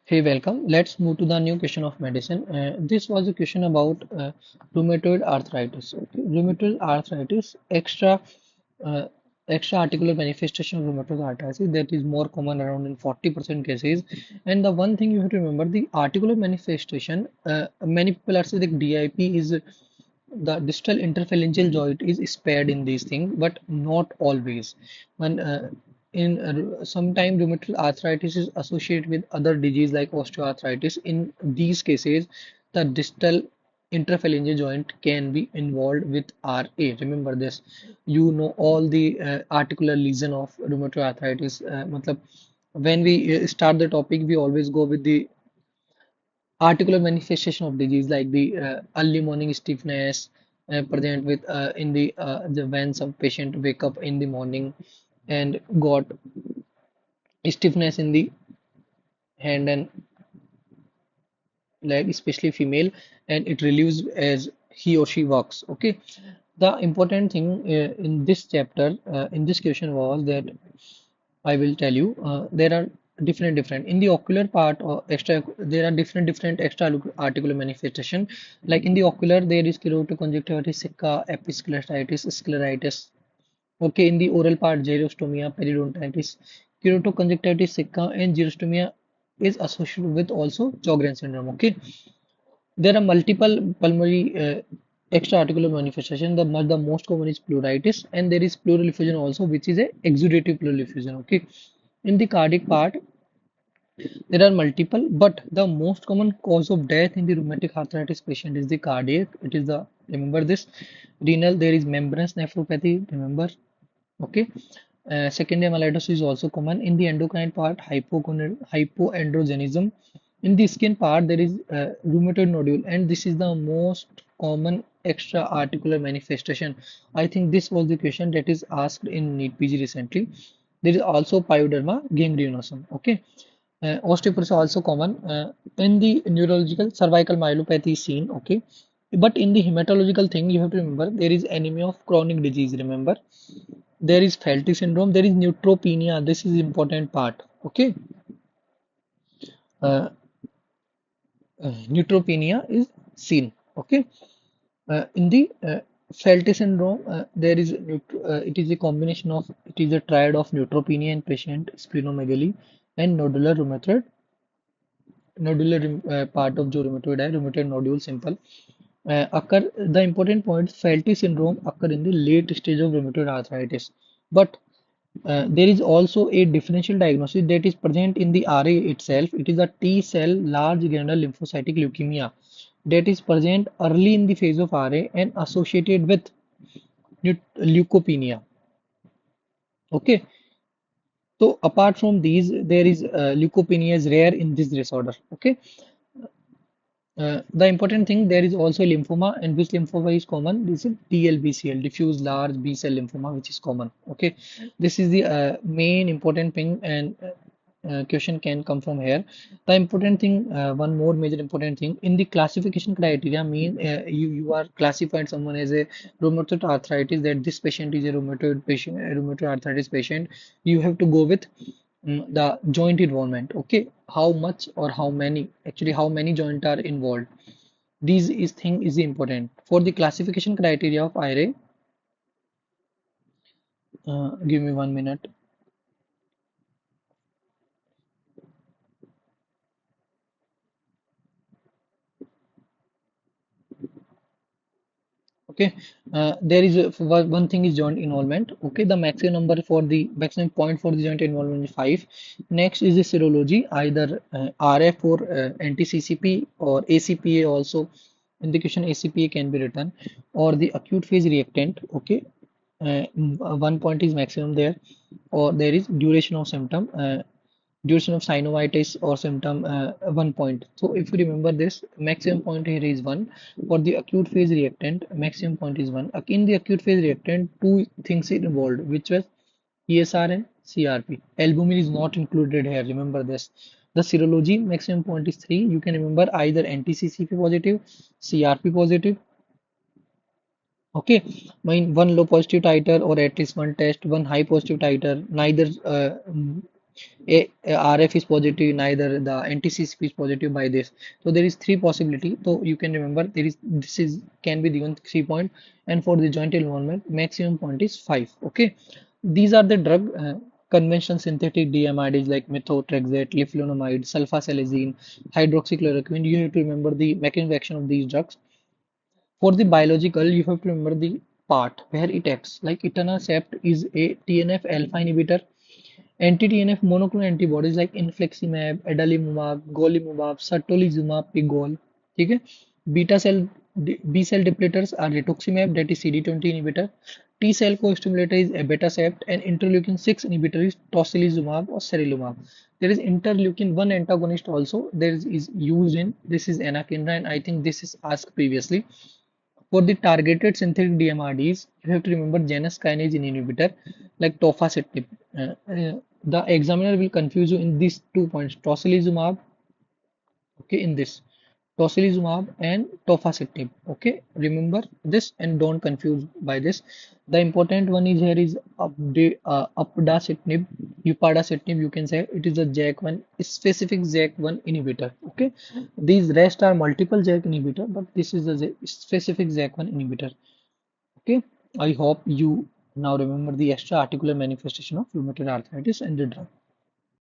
Hey, welcome. Let's move to the new question of medicine. This was a question about rheumatoid arthritis. Okay. Rheumatoid arthritis, uh, extra-articular manifestation of rheumatoid arthritis that is more common around in 40% cases. And the one thing you have to remember, the articular manifestation, many people are saying that DIP is the distal interphalangeal joint is spared in these things, but not always. When in sometime rheumatoid arthritis is associated with other disease like osteoarthritis. In these cases, the distal interphalangeal joint can be involved with RA. Remember this. You know all the articular lesion of rheumatoid arthritis. Matlab, when we start the topic, we always go with the articular manifestation of disease like the early morning stiffness present with in the when some patient wake up in the morning and got stiffness in the hand and leg, especially female, and it relieves as he or she walks. Okay, the important thing in this chapter, in this question was that I will tell you there are different in the ocular part or extra there are different extra articular manifestation. Like in the ocular there is keratoconjunctivitis sicca, episcleritis, scleritis. Okay, in the oral part, xerostomia, periodontitis, keratoconjunctivitis sicca, and xerostomia is associated with also Sjogren syndrome. Okay, there are multiple pulmonary extra-articular manifestation. The most common is pleuritis, and there is pleural effusion also, which is a exudative pleural effusion. Okay, in the cardiac part, there are multiple, but the most common cause of death in the rheumatic arthritis patient is the cardiac. It is the remember this renal. There is membranous nephropathy. Remember, okay. Secondary amyloidosis is also common in the endocrine part. Hypoandrogenism. In the skin part, there is rheumatoid nodule, and this is the most common extra-articular manifestation. I think this was the question that is asked in NEET PG recently. There is also pyoderma gangrenosum. Okay. Osteoporosis also common in the neurological cervical myelopathy is seen. Okay, but in the hematological thing, you have to remember there is anemia of chronic disease. Remember, there is Felty syndrome. There is neutropenia. This is important part. Okay, uh, neutropenia is seen. Okay, in the Felty syndrome, there is it is a combination of it is a triad of neutropenia in patient splenomegaly and nodular part of जो rheumatoid है, rheumatoid nodule simple occur. The important point, Felty syndrome occur in the late stage of rheumatoid arthritis, but there is also a differential diagnosis that is present in the RA itself. It is a T cell large granular lymphocytic leukemia that is present early in the phase of RA and associated with leukopenia. Okay, so apart from these, there is leukopenia is rare in this disorder. Okay, the important thing there is also lymphoma, and which lymphoma is common. This is DLBCL, diffuse large B cell lymphoma, which is common. Okay, this is the main important thing, and question can come from here. The important thing, one more major important thing in the classification criteria mean you are classified someone as a rheumatoid arthritis, that this patient is a rheumatoid patient, a rheumatoid arthritis patient. You have to go with the joint involvement. Okay, how much or how many, actually how many joint are involved, these is thing is important for the classification criteria of IRA. Give me 1 minute. Okay, there is one thing is joint involvement. Okay, the maximum number for the maximum point for the joint involvement is 5. Next is the serology, either RF or anti-CCP or ACPA also. In the question ACPA can be written, or the acute phase reactant. Okay, 1 point is maximum there, or there is duration of symptom. Duration of synovitis or symptom 1 point. So if you remember this, maximum point here is 1. For the acute phase reactant, maximum point is 1. In the acute phase reactant, two things are involved, which was ESR and CRP. Albumin is not included here. Remember this. The serology maximum point is 3. You can remember either anti-CCP positive, CRP positive. Okay, mean one low positive titer or at least one test, one high positive titer, neither RF is positive, neither the anti-CCP is positive by this. So there is three possibility. So you can remember there is this is can be given 3 point, and for the joint involvement maximum point is 5. Okay, these are the drug conventional synthetic DMIDs like methotrexate, leflunomide, sulfasalazine, hydroxychloroquine. You have to remember the mechanism of action of these drugs. For the biological, you have to remember the part where it acts. Like etanercept is a TNF alpha inhibitor. Anti-TNF monoclonal antibodies like infliximab, adalimumab, golimumab, certolizumab, pegol. ठीक है? Beta cell B cell depleters are rituximab, that is CD20 inhibitor. T cell co-stimulator is abatacept, and interleukin 6 inhibitor is tocilizumab or serilumab. There is interleukin 1 antagonist also. There is used in this is anakinra, and I think this is asked previously. For the targeted synthetic DMRDs, you have to remember Janus kinase inhibitor like tofacitinib. The examiner will confuse you in these 2 points: tocilizumab, okay, in this tocilizumab and tofacitinib. Okay, remember this and don't confuse by this. The important one is here is upadacitinib, upadacitinib. You can say it is a JAK1 specific JAK1 inhibitor. Okay, these rest are multiple JAK inhibitor, but this is a specific JAK1 inhibitor. Okay, I hope you now remember the extra articular manifestation of rheumatoid arthritis and the drug.